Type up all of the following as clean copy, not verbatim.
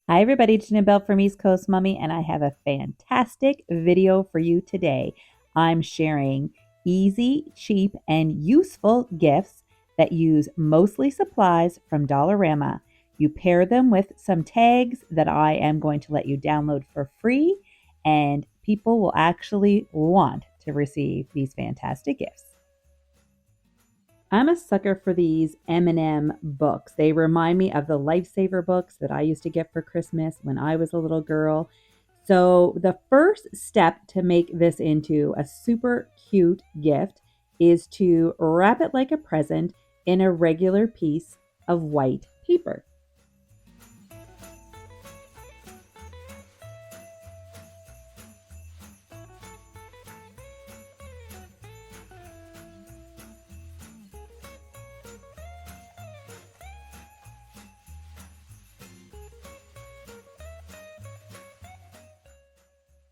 Hi everybody, Janelle from East Coast Mummy, and I have a fantastic video for you today. I'm sharing easy, cheap, and useful gifts that use mostly supplies from Dollarama. You pair them with some tags that I am going to let you download for free, and people will actually want to receive these fantastic gifts. I'm a sucker for these M&M books. They remind me of the Lifesaver books that I used to get for Christmas when I was a little girl. So the first step to make this into a super cute gift is to wrap it like a present in a regular piece of white paper.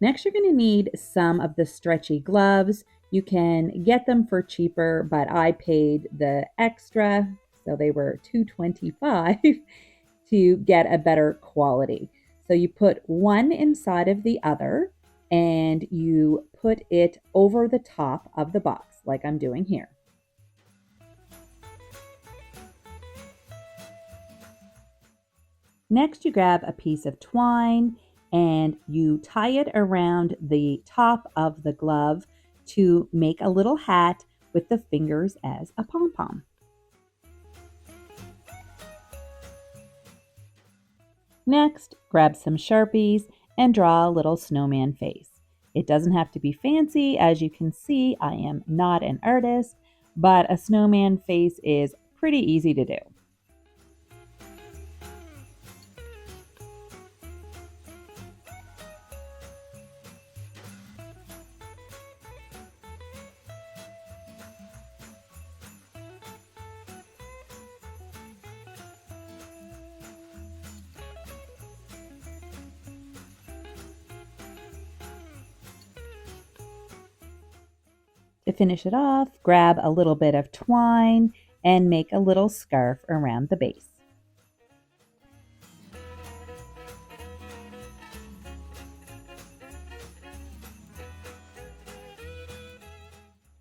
Next, you're going to need some of the stretchy gloves. You can get them for cheaper, but I paid the extra, so they were $2.25 to get a better quality. So you put one inside of the other and you put it over the top of the box like I'm doing here. Next, you grab a piece of twine and you tie it around the top of the glove to make a little hat with the fingers as a pom-pom. Next, grab some Sharpies and draw a little snowman face. It doesn't have to be fancy. As you can see, I am not an artist, but a snowman face is pretty easy to do. To finish it off, grab a little bit of twine and make a little scarf around the base.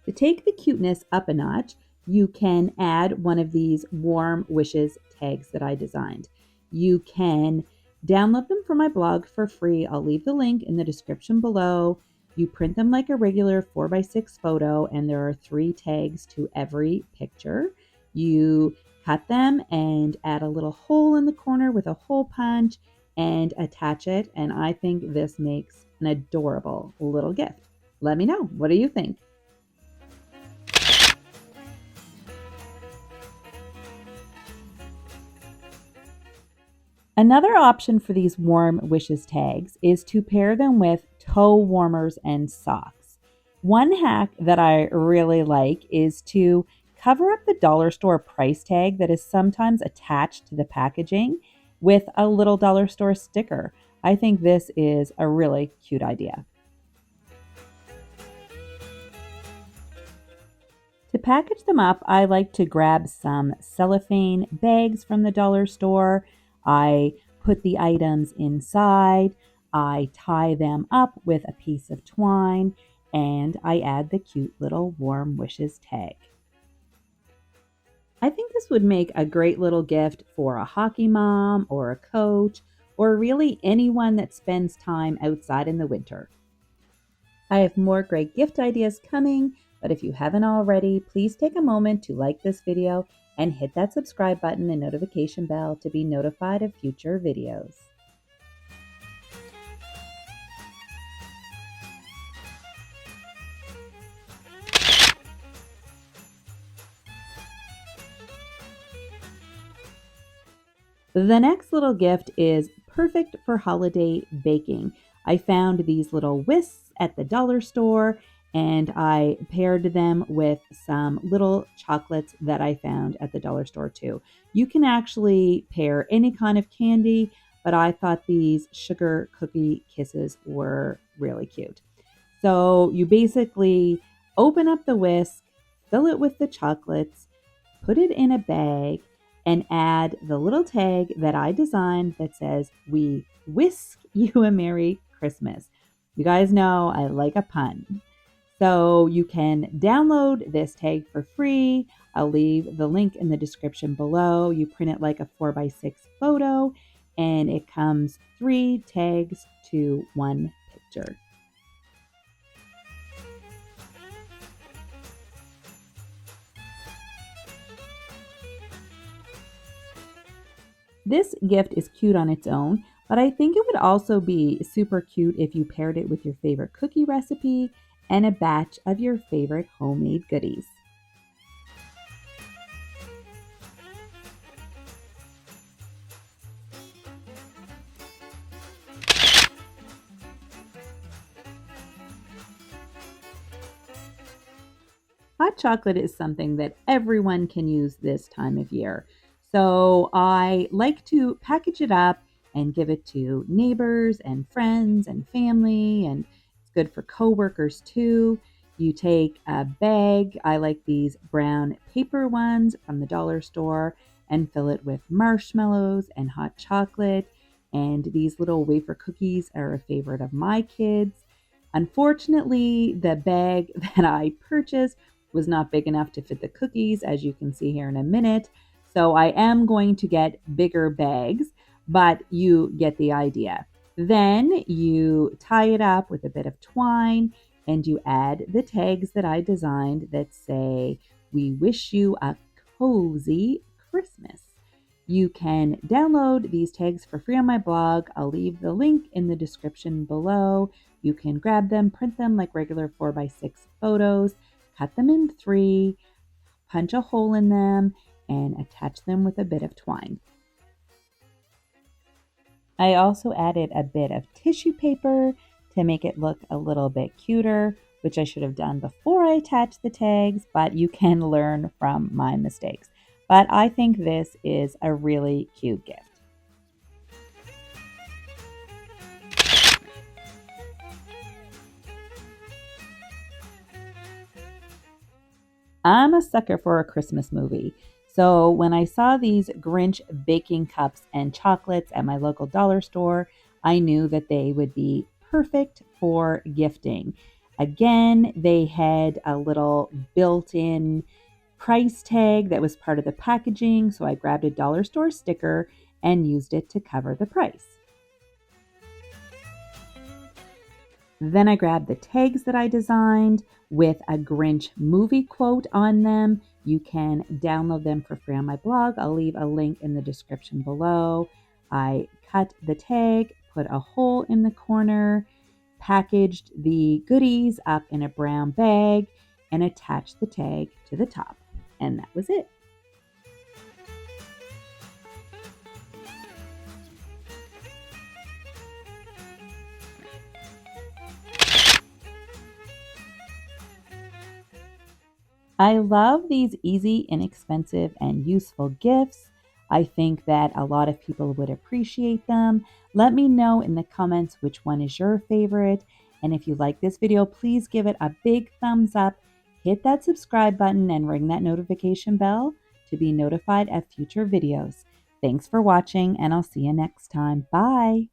To take the cuteness up a notch, you can add one of these warm wishes tags that I designed. You can download them from my blog for free. I'll leave the link in the description below. You print them like a regular 4x6 photo, and there are 3 tags to every picture. You cut them and add a little hole in the corner with a hole punch and attach it. And I think this makes an adorable little gift. Let me know. What do you think? Another option for these warm wishes tags is to pair them with toe warmers and socks. One hack that I really like is to cover up the dollar store price tag that is sometimes attached to the packaging with a little dollar store sticker. I think this is a really cute idea. To package them up, I like to grab some cellophane bags from the dollar store. I put the items inside, I tie them up with a piece of twine, and I add the cute little warm wishes tag. I think this would make a great little gift for a hockey mom or a coach, or really anyone that spends time outside in the winter. I have more great gift ideas coming, but if you haven't already, please take a moment to like this video and hit that subscribe button and notification bell to be notified of future videos. The next little gift is perfect for holiday baking. I found these little whisks at the dollar store and I paired them with some little chocolates that I found at the dollar store too. You can actually pair any kind of candy, but I thought these sugar cookie kisses were really cute. So you basically open up the whisk, fill it with the chocolates, put it in a bag, and add the little tag that I designed that says, "We whisk you a Merry Christmas." You guys know I like a pun. So you can download this tag for free. I'll leave the link in the description below. You print it like a 4x6 photo, and it comes 3 tags to 1 picture. This gift is cute on its own, but I think it would also be super cute if you paired it with your favorite cookie recipe and a batch of your favorite homemade goodies. Hot chocolate is something that everyone can use this time of year. So I like to package it up and give it to neighbors and friends and family, and it's good for coworkers too. You take a bag, I like these brown paper ones from the dollar store, and fill it with marshmallows and hot chocolate. And these little wafer cookies are a favorite of my kids. Unfortunately, the bag that I purchased was not big enough to fit the cookies, as you can see here in a minute. So I am going to get bigger bags, but you get the idea. Then you tie it up with a bit of twine and you add the tags that I designed that say, "We wish you a cozy Christmas." You can download these tags for free on my blog. I'll leave the link in the description below. You can grab them, print them like regular 4x6 photos, cut them in 3, punch a hole in them, and attach them with a bit of twine. I also added a bit of tissue paper to make it look a little bit cuter, which I should have done before I attached the tags, but you can learn from my mistakes. But I think this is a really cute gift. I'm a sucker for a Christmas movie. So when I saw these Grinch baking cups and chocolates at my local dollar store, I knew that they would be perfect for gifting. Again, they had a little built in price tag that was part of the packaging. So I grabbed a dollar store sticker and used it to cover the price. Then I grabbed the tags that I designed with a Grinch movie quote on them. You can download them for free on my blog. I'll leave a link in the description below. I cut the tag, put a hole in the corner, packaged the goodies up in a brown bag, and attached the tag to the top. And that was it. I love these easy, inexpensive, and useful gifts. I think that a lot of people would appreciate them. Let me know in the comments which one is your favorite. And if you like this video, please give it a big thumbs up. Hit that subscribe button and ring that notification bell to be notified of future videos. Thanks for watching, and I'll see you next time. Bye.